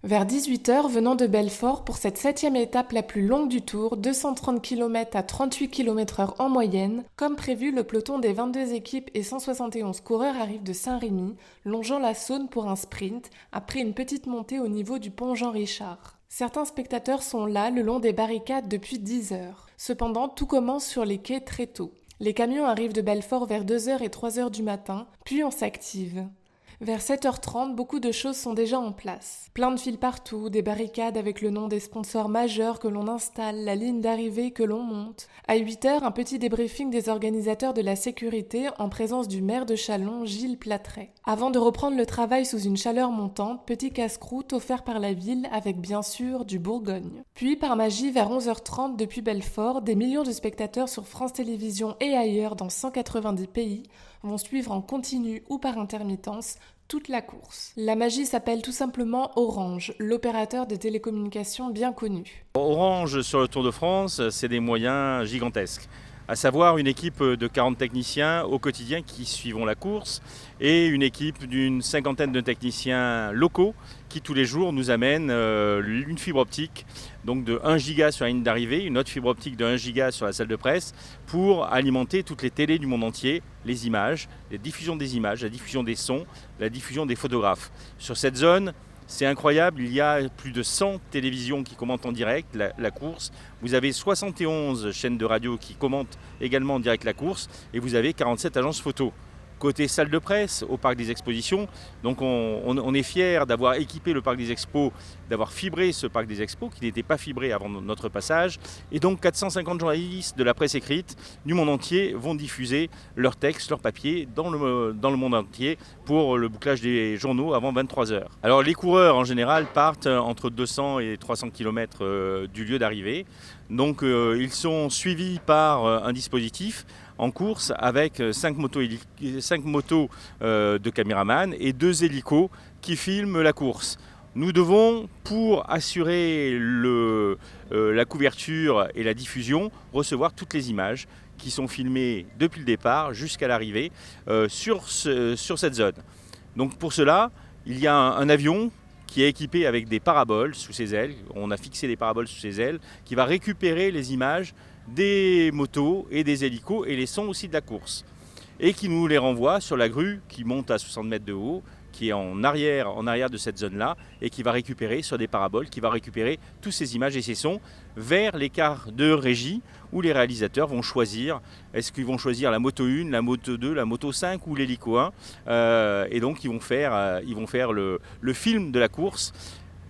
Vers 18h, venant de Belfort pour cette 7e étape la plus longue du Tour, 230 km à 38 km/h en moyenne, comme prévu, le peloton des 22 équipes et 171 coureurs arrive de Saint-Rémy, longeant la Saône pour un sprint, après une petite montée au niveau du pont Jean-Richard. Certains spectateurs sont là le long des barricades depuis 10 heures. Cependant, tout commence sur les quais très tôt. Les camions arrivent de Belfort vers 2h et 3h du matin, puis on s'active. Vers 7h30, beaucoup de choses sont déjà en place. Plein de fils partout, des barricades avec le nom des sponsors majeurs que l'on installe, la ligne d'arrivée que l'on monte. À 8h, un petit débriefing des organisateurs de la sécurité en présence du maire de Châlons, Gilles Platret. Avant de reprendre le travail sous une chaleur montante, petit casse-croûte offert par la ville avec bien sûr du Bourgogne. Puis par magie, vers 11h30 depuis Belfort, des millions de spectateurs sur France Télévisions et ailleurs dans 190 pays vont suivre en continu ou par intermittence toute la course. La magie s'appelle tout simplement Orange, l'opérateur de télécommunications bien connu. Orange sur le Tour de France, c'est des moyens gigantesques. À savoir une équipe de 40 techniciens au quotidien qui suivent la course et une équipe d'une cinquantaine de techniciens locaux qui tous les jours nous amènent une fibre optique donc de 1 giga sur la ligne d'arrivée, une autre fibre optique de 1 giga sur la salle de presse pour alimenter toutes les télés du monde entier, les images, la diffusion des images, la diffusion des sons, la diffusion des photographes. Sur cette zone, c'est incroyable, il y a plus de 100 télévisions qui commentent en direct la course. Vous avez 71 chaînes de radio qui commentent également en direct la course et vous avez 47 agences photo. Côté salle de presse, au Parc des Expositions, donc on est fiers d'avoir équipé le Parc des Expos, d'avoir fibré ce Parc des Expos qui n'était pas fibré avant notre passage. Et donc 450 journalistes de la presse écrite du monde entier vont diffuser leurs textes, leurs papiers dans le monde entier pour le bouclage des journaux avant 23h. Alors les coureurs en général partent entre 200 et 300 km du lieu d'arrivée. Donc ils sont suivis par un dispositif en course avec 5 motos de caméraman et 2 hélicos qui filment la course. Nous devons, pour assurer la couverture et la diffusion, recevoir toutes les images qui sont filmées depuis le départ jusqu'à l'arrivée sur cette zone. Donc pour cela, il y a un avion qui est équipé avec des paraboles sous ses ailes. On a fixé des paraboles sous ses ailes qui va récupérer les images des motos et des hélicos et les sons aussi de la course. Et qui nous les renvoie sur la grue qui monte à 60 mètres de haut, qui est en arrière de cette zone-là et qui va récupérer sur des paraboles, qui va récupérer toutes ces images et ces sons vers l'écart de régie où les réalisateurs vont choisir, est-ce qu'ils vont choisir la moto 1, la moto 2, la moto 5 ou l'hélico 1 et donc ils vont faire le film de la course.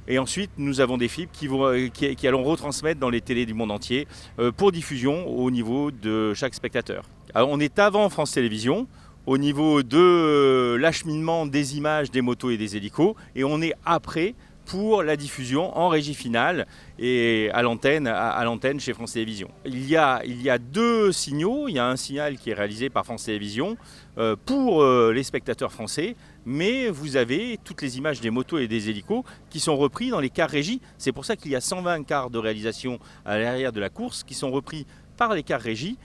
Et ensuite, nous avons des fibres qui allons retransmettre dans les télés du monde entier pour diffusion au niveau de chaque spectateur. Alors, on est avant France Télévisions au niveau de l'acheminement des images des motos et des hélicos et on est après pour la diffusion en régie finale et à l'antenne chez France Télévisions. Il y a 2 signaux. Il y a un signal qui est réalisé par France Télévisions pour les spectateurs français, mais vous avez toutes les images des motos et des hélicos qui sont repris dans les cars régie. C'est pour ça qu'il y a 120 cars de réalisation à l'arrière de la course qui sont repris par les cars régie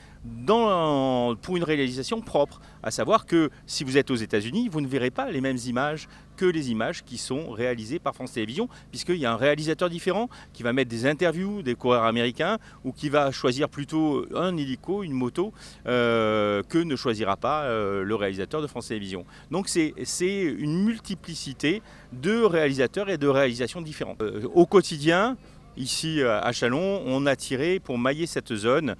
pour une réalisation propre. À savoir que si vous êtes aux États-Unis, vous ne verrez pas les mêmes images que les images qui sont réalisées par France Télévisions, puisqu'il y a un réalisateur différent qui va mettre des interviews des coureurs américains ou qui va choisir plutôt un hélico, une moto, que ne choisira pas le réalisateur de France Télévisions. Donc c'est une multiplicité de réalisateurs et de réalisations différentes. Au quotidien, ici à Châlons, on a tiré pour mailler cette zone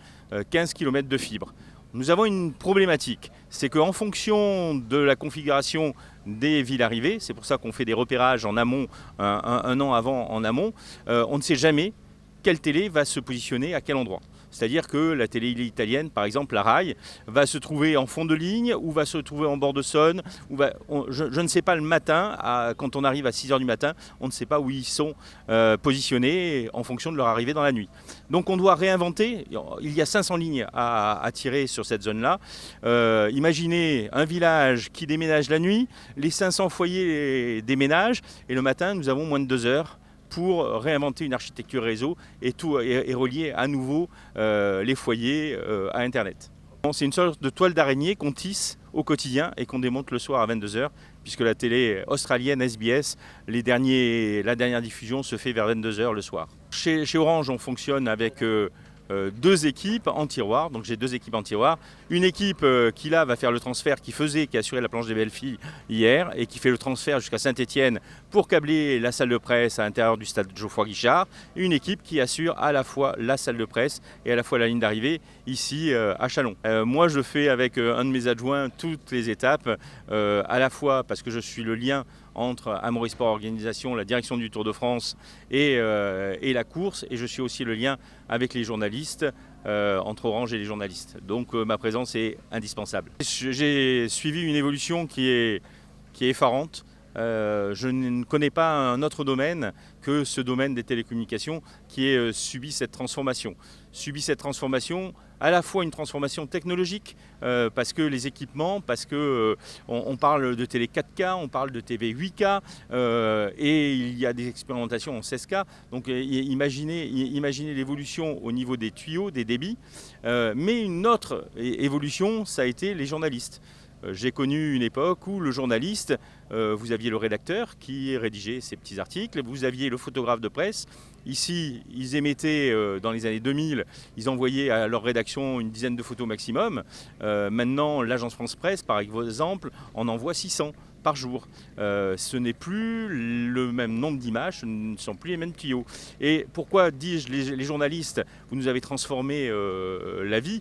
15 km de fibres. Nous avons une problématique, c'est qu'en fonction de la configuration des villes arrivées, c'est pour ça qu'on fait des repérages en amont, un an avant en amont, on ne sait jamais quelle télé va se positionner à quel endroit. C'est-à-dire que la télé italienne, par exemple la RAI, va se trouver en fond de ligne ou va se trouver en bord de Saône. Je ne sais pas le matin, quand on arrive à 6h du matin, on ne sait pas où ils sont positionnés en fonction de leur arrivée dans la nuit. Donc on doit réinventer. Il y a 500 lignes à tirer sur cette zone-là. Imaginez un village qui déménage la nuit, les 500 foyers déménagent et le matin nous avons moins de 2 heures pour réinventer une architecture réseau et relier à nouveau les foyers à Internet. C'est une sorte de toile d'araignée qu'on tisse au quotidien et qu'on démonte le soir à 22h puisque la télé australienne SBS, la dernière diffusion se fait vers 22h le soir. Chez Orange, on fonctionne avec 2 équipes en tiroir, donc j'ai 2 équipes en tiroir. Une équipe qui là va faire le transfert, qui a assuré la planche des belles filles hier et qui fait le transfert jusqu'à Saint-Étienne pour câbler la salle de presse à l'intérieur du stade Geoffroy Guichard. Une équipe qui assure à la fois la salle de presse et à la fois la ligne d'arrivée ici à Châlons. Moi je fais avec un de mes adjoints toutes les étapes, à la fois parce que je suis le lien entre Amaury Sport Organisation, la direction du Tour de France et la course, et je suis aussi le lien avec les journalistes, entre Orange et les journalistes. Donc ma présence est indispensable. J'ai suivi une évolution qui est effarante. Je ne connais pas un autre domaine que ce domaine des télécommunications qui ait subi cette transformation. À la fois une transformation technologique, parce que les équipements, parce que on parle de télé 4K, on parle de TV 8K, et il y a des expérimentations en 16K. Donc imaginez l'évolution au niveau des tuyaux, des débits. Mais une autre évolution, ça a été les journalistes. J'ai connu une époque où le journaliste, vous aviez le rédacteur qui rédigeait ses petits articles, vous aviez le photographe de presse. Ici, ils émettaient dans les années 2000, ils envoyaient à leur rédaction une dizaine de photos maximum. Maintenant, l'agence France Presse, par exemple, en envoie 600 par jour. Ce n'est plus le même nombre d'images, ce ne sont plus les mêmes tuyaux. Et pourquoi dis-je les journalistes, vous nous avez transformé la vie,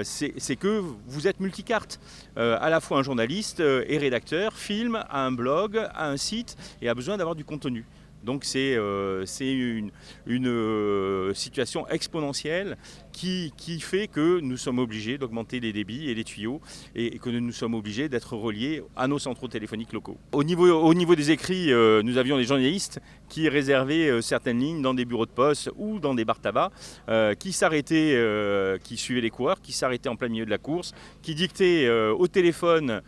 c'est que vous êtes multicarte. À la fois un journaliste et rédacteur, filme, a un blog, a un site et a besoin d'avoir du contenu. Donc c'est une situation exponentielle qui fait que nous sommes obligés d'augmenter les débits et les tuyaux et que nous sommes obligés d'être reliés à nos centraux téléphoniques locaux. Au niveau des écrits, nous avions des journalistes qui réservaient certaines lignes dans des bureaux de poste ou dans des bars tabac, qui s'arrêtaient, qui suivaient les coureurs, qui s'arrêtaient en plein milieu de la course, qui dictaient au téléphone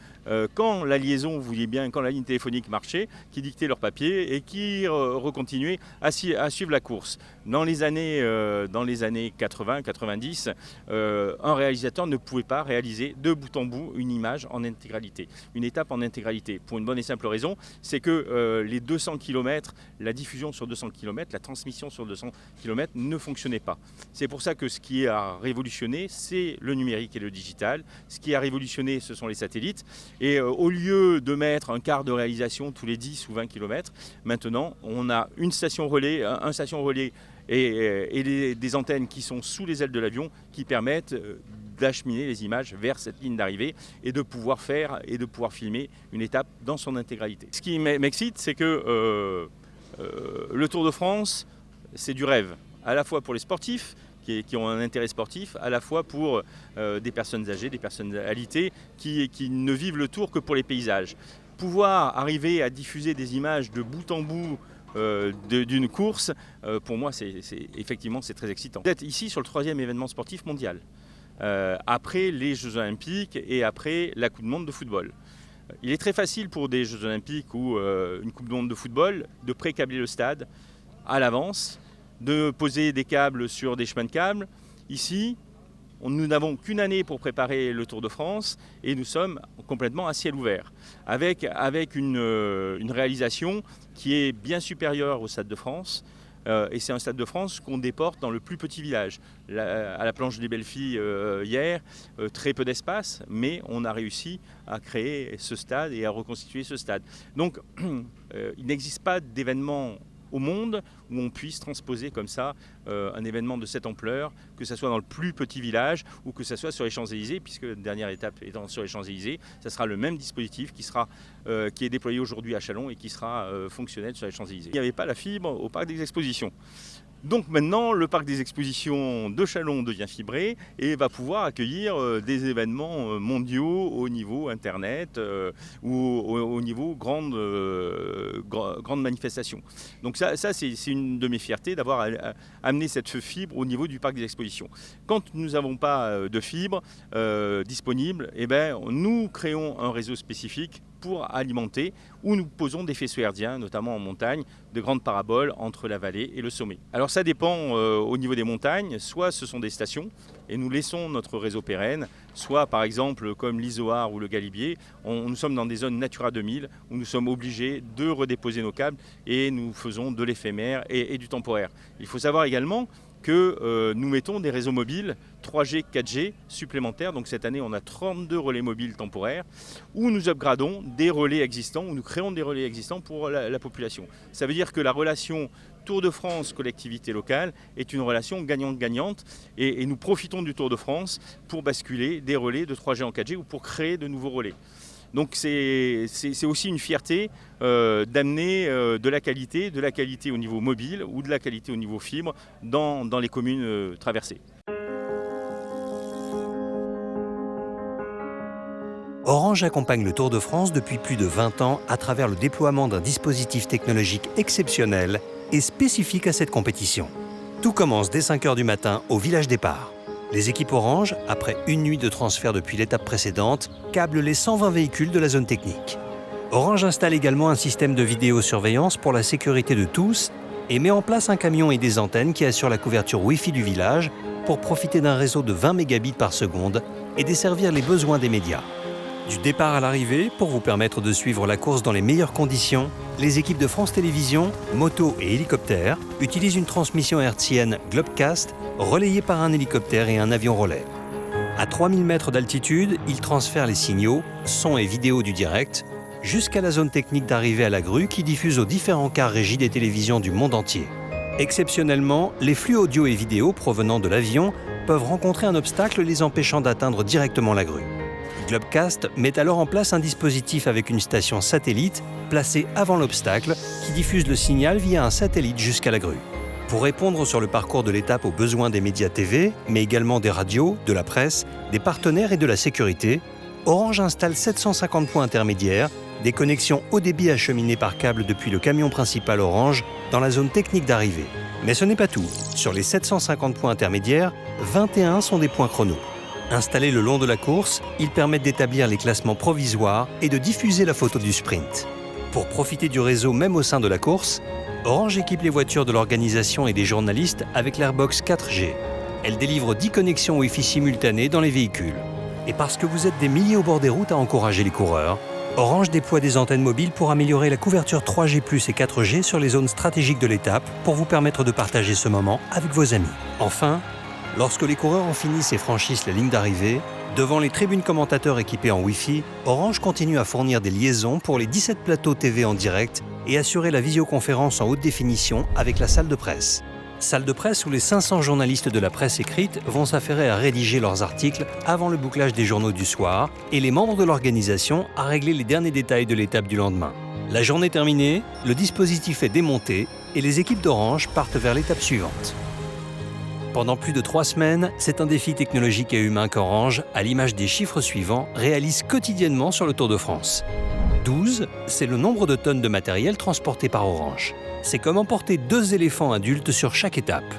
quand la liaison, vous voyez bien, quand la ligne téléphonique marchait, qui dictaient leur papier et qui recontinuaient à suivre la course. Dans les années 80-90, un réalisateur ne pouvait pas réaliser de bout en bout une image en intégralité, une étape en intégralité. Pour une bonne et simple raison, c'est que les 200 km, la diffusion sur 200 km, la transmission sur 200 km ne fonctionnait pas. C'est pour ça que ce qui a révolutionné, c'est le numérique et le digital. Ce qui a révolutionné, ce sont les satellites. Et au lieu de mettre un quart de réalisation tous les 10 ou 20 km, maintenant on a une station relais, un station relais et des antennes qui sont sous les ailes de l'avion qui permettent d'acheminer les images vers cette ligne d'arrivée et de pouvoir filmer une étape dans son intégralité. Ce qui m'excite, c'est que le Tour de France, c'est du rêve, à la fois pour les sportifs, qui ont un intérêt sportif, à la fois pour des personnes âgées, des personnes alitées, qui ne vivent le Tour que pour les paysages. Pouvoir arriver à diffuser des images de bout en bout d'une course, pour moi, effectivement, c'est très excitant. D'être ici sur le 3e événement sportif mondial, après les Jeux Olympiques et après la Coupe du Monde de football. Il est très facile pour des Jeux Olympiques ou une Coupe du Monde de football de pré-câbler le stade à l'avance, de poser des câbles sur des chemins de câbles. Ici, nous n'avons qu'une année pour préparer le Tour de France et nous sommes complètement à ciel ouvert, avec une réalisation qui est bien supérieure au Stade de France. Et c'est un Stade de France qu'on déporte dans le plus petit village. À la planche des belles filles hier, très peu d'espace, mais on a réussi à créer ce stade et à reconstituer ce stade. Donc il n'existe pas d'événement au monde où on puisse transposer comme ça un événement de cette ampleur, que ce soit dans le plus petit village ou que ce soit sur les Champs-Élysées, puisque la dernière étape étant sur les Champs-Élysées, ça sera le même dispositif qui est déployé aujourd'hui à Châlons et qui sera fonctionnel sur les Champs-Élysées. Il n'y avait pas la fibre au parc des expositions. Donc maintenant, le parc des expositions de Châlons devient fibré et va pouvoir accueillir des événements mondiaux au niveau Internet ou au niveau grande manifestation. Donc ça c'est une de mes fiertés d'avoir amené cette fibre au niveau du parc des expositions. Quand nous n'avons pas de fibre disponible, nous créons un réseau spécifique pour alimenter, où nous posons des faisceaux hertziens, notamment en montagne, de grandes paraboles entre la vallée et le sommet. Alors ça dépend au niveau des montagnes, soit ce sont des stations, et nous laissons notre réseau pérenne, soit par exemple comme l'Izoard ou le Galibier, nous sommes dans des zones Natura 2000, où nous sommes obligés de redéposer nos câbles, et nous faisons de l'éphémère et du temporaire. Il faut savoir également que nous mettons des réseaux mobiles 3G, 4G supplémentaires. Donc cette année, on a 32 relais mobiles temporaires où nous upgradons des relais existants, où nous créons des relais existants pour la population. Ça veut dire que la relation Tour de France, collectivité locale, est une relation gagnante-gagnante et nous profitons du Tour de France pour basculer des relais de 3G en 4G ou pour créer de nouveaux relais. Donc c'est aussi une fierté d'amener de la qualité au niveau mobile ou de la qualité au niveau fibre dans les communes traversées. Orange accompagne le Tour de France depuis plus de 20 ans à travers le déploiement d'un dispositif technologique exceptionnel et spécifique à cette compétition. Tout commence dès 5 h du matin au village départ. Les équipes Orange, après une nuit de transfert depuis l'étape précédente, câblent les 120 véhicules de la zone technique. Orange installe également un système de vidéosurveillance pour la sécurité de tous et met en place un camion et des antennes qui assurent la couverture Wi-Fi du village pour profiter d'un réseau de 20 mégabits par seconde et desservir les besoins des médias. Du départ à l'arrivée, pour vous permettre de suivre la course dans les meilleures conditions, les équipes de France Télévisions, moto et hélicoptères utilisent une transmission hertzienne Globecast relayée par un hélicoptère et un avion relais. À 3000 mètres d'altitude, ils transfèrent les signaux, son et vidéo du direct, jusqu'à la zone technique d'arrivée à la grue qui diffuse aux différents cars régis des télévisions du monde entier. Exceptionnellement, les flux audio et vidéo provenant de l'avion peuvent rencontrer un obstacle les empêchant d'atteindre directement la grue. Globecast met alors en place un dispositif avec une station satellite placée avant l'obstacle qui diffuse le signal via un satellite jusqu'à la grue. Pour répondre sur le parcours de l'étape aux besoins des médias TV, mais également des radios, de la presse, des partenaires et de la sécurité, Orange installe 750 points intermédiaires, des connexions haut débit acheminées par câble depuis le camion principal Orange dans la zone technique d'arrivée. Mais ce n'est pas tout. Sur les 750 points intermédiaires, 21 sont des points chrono. Installés le long de la course, ils permettent d'établir les classements provisoires et de diffuser la photo du sprint. Pour profiter du réseau même au sein de la course, Orange équipe les voitures de l'organisation et des journalistes avec l'Airbox 4G. Elle délivre 10 connexions Wi-Fi simultanées dans les véhicules. Et parce que vous êtes des milliers au bord des routes à encourager les coureurs, Orange déploie des antennes mobiles pour améliorer la couverture 3G+ et 4G sur les zones stratégiques de l'étape pour vous permettre de partager ce moment avec vos amis. Enfin, lorsque les coureurs en finissent et franchissent la ligne d'arrivée, devant les tribunes commentateurs équipées en Wi-Fi, Orange continue à fournir des liaisons pour les 17 plateaux TV en direct et assurer la visioconférence en haute définition avec la salle de presse. Salle de presse où les 500 journalistes de la presse écrite vont s'affairer à rédiger leurs articles avant le bouclage des journaux du soir et les membres de l'organisation à régler les derniers détails de l'étape du lendemain. La journée terminée, le dispositif est démonté et les équipes d'Orange partent vers l'étape suivante. Pendant plus de 3 semaines, c'est un défi technologique et humain qu'Orange, à l'image des chiffres suivants, réalise quotidiennement sur le Tour de France. 12, c'est le nombre de tonnes de matériel transporté par Orange. C'est comme emporter 2 éléphants adultes sur chaque étape.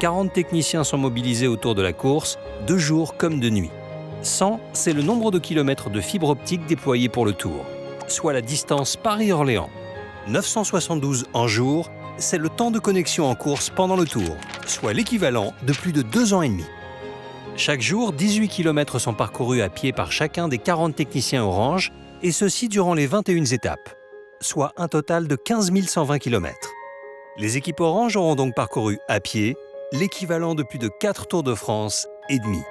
40 techniciens sont mobilisés autour de la course, de jour comme de nuit. 100, c'est le nombre de kilomètres de fibre optique déployés pour le Tour, soit la distance Paris-Orléans. 972 en jour, c'est le temps de connexion en course pendant le Tour, soit l'équivalent de plus de 2 ans et demi. Chaque jour, 18 km sont parcourus à pied par chacun des 40 techniciens Orange, et ceci durant les 21 étapes, soit un total de 15 120 km. Les équipes Orange auront donc parcouru à pied l'équivalent de plus de 4 Tours de France et demi.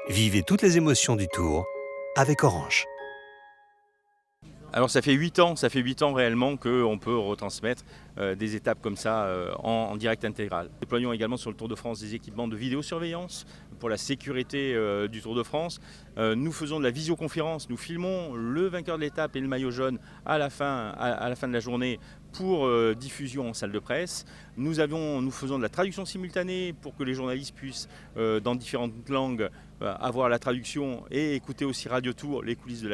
Vivez toutes les émotions du Tour avec Orange. Alors ça fait 8 ans réellement qu'on peut retransmettre des étapes comme ça en direct intégral. Nous déployons également sur le Tour de France des équipements de vidéosurveillance pour la sécurité du Tour de France. Nous faisons de la visioconférence, nous filmons le vainqueur de l'étape et le maillot jaune à la fin de la journée pour diffusion en salle de presse. Nous faisons de la traduction simultanée pour que les journalistes puissent, dans différentes langues, avoir la traduction et écouter aussi Radio Tour, les coulisses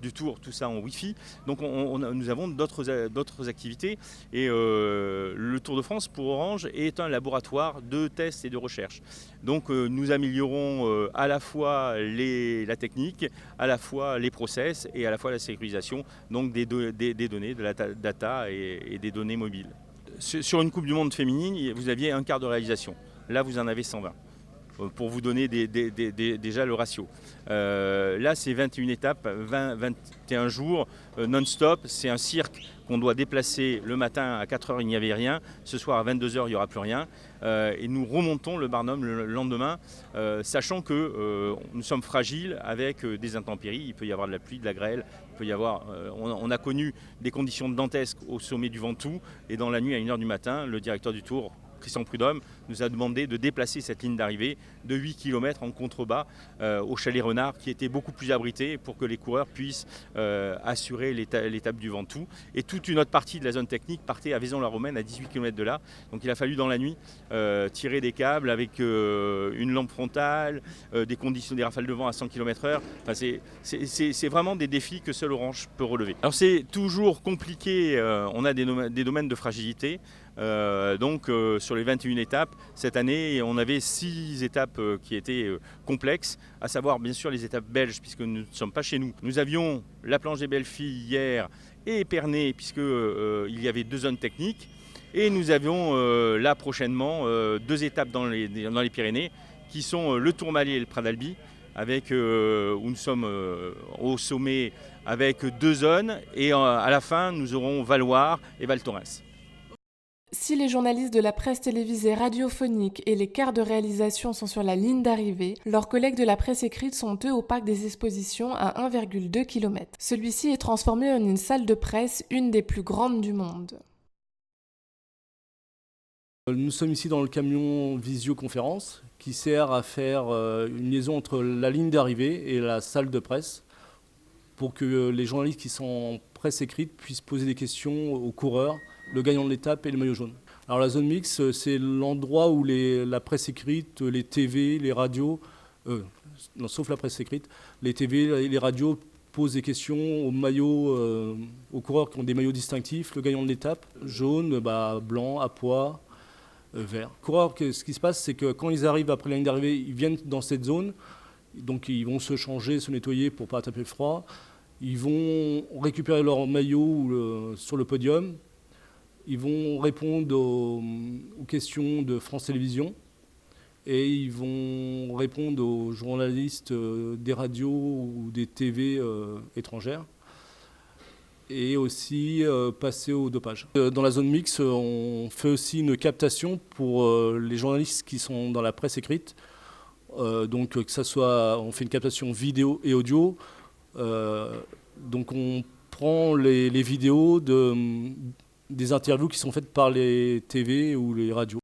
du Tour, tout ça en Wi-Fi. Donc nous avons d'autres activités et le Tour de France pour Orange est un laboratoire de tests et de recherche. Donc nous améliorons à la fois la technique, à la fois les process et à la fois la sécurisation donc des données, de la data et des données mobiles. Sur une Coupe du Monde féminine, vous aviez un quart de réalisation. Là, vous en avez 120. Pour vous donner déjà le ratio. Là, c'est 21 étapes, 21 jours, non-stop. C'est un cirque qu'on doit déplacer le matin à 4 h, il n'y avait rien. Ce soir, à 22 h, il n'y aura plus rien. Et nous remontons le Barnum le lendemain, sachant que nous sommes fragiles avec des intempéries. Il peut y avoir de la pluie, de la grêle. Il peut y avoir, on a connu des conditions dantesques au sommet du Ventoux. Et dans la nuit, à 1 h du matin, le directeur du Tour, Christian Prudhomme, nous a demandé de déplacer cette ligne d'arrivée de 8 km en contrebas au Chalet Renard, qui était beaucoup plus abrité pour que les coureurs puissent assurer l'étape du Ventoux. Et toute une autre partie de la zone technique partait à Vaison-la-Romaine, à 18 km de là. Donc il a fallu dans la nuit tirer des câbles avec une lampe frontale, des conditions, des rafales de vent à 100 km/h. Enfin, c'est vraiment des défis que seul Orange peut relever. Alors c'est toujours compliqué, on a des domaines de fragilité. Sur les 21 étapes, cette année, on avait 6 étapes qui étaient complexes, à savoir bien sûr les étapes belges, puisque nous ne sommes pas chez nous. Nous avions la planche des Belles-Filles hier et Épernay, puisqu'il y avait 2 zones techniques. Et nous avions là prochainement 2 étapes dans les Pyrénées, qui sont le Tourmalet et le Prat d'Albi, où nous sommes au sommet avec 2 zones. Et à la fin, nous aurons Valloire et Val Thorens. Si les journalistes de la presse télévisée radiophonique et les quarts de réalisation sont sur la ligne d'arrivée, leurs collègues de la presse écrite sont eux au parc des expositions à 1,2 km. Celui-ci est transformé en une salle de presse, une des plus grandes du monde. Nous sommes ici dans le camion visioconférence qui sert à faire une liaison entre la ligne d'arrivée et la salle de presse pour que les journalistes qui sont en presse écrite puissent poser des questions aux coureurs, le gagnant de l'étape et le maillot jaune. Alors la zone mixte, c'est l'endroit où la presse écrite, les TV, les radios, non, sauf la presse écrite, les TV, les radios posent des questions aux coureurs qui ont des maillots distinctifs, le gagnant de l'étape, jaune, blanc, à pois, vert. Les coureurs, ce qui se passe, c'est que quand ils arrivent après la ligne d'arrivée, ils viennent dans cette zone, donc ils vont se changer, se nettoyer pour ne pas taper froid. Ils vont récupérer leur maillot sur le podium. Ils vont répondre aux questions de France Télévisions et ils vont répondre aux journalistes des radios ou des TV étrangères et aussi passer au dopage. Dans la zone mixte, on fait aussi une captation pour les journalistes qui sont dans la presse écrite. Donc que ça soit, on fait une captation vidéo et audio. Donc on prend les vidéos des interviews qui sont faites par les TV ou les radios.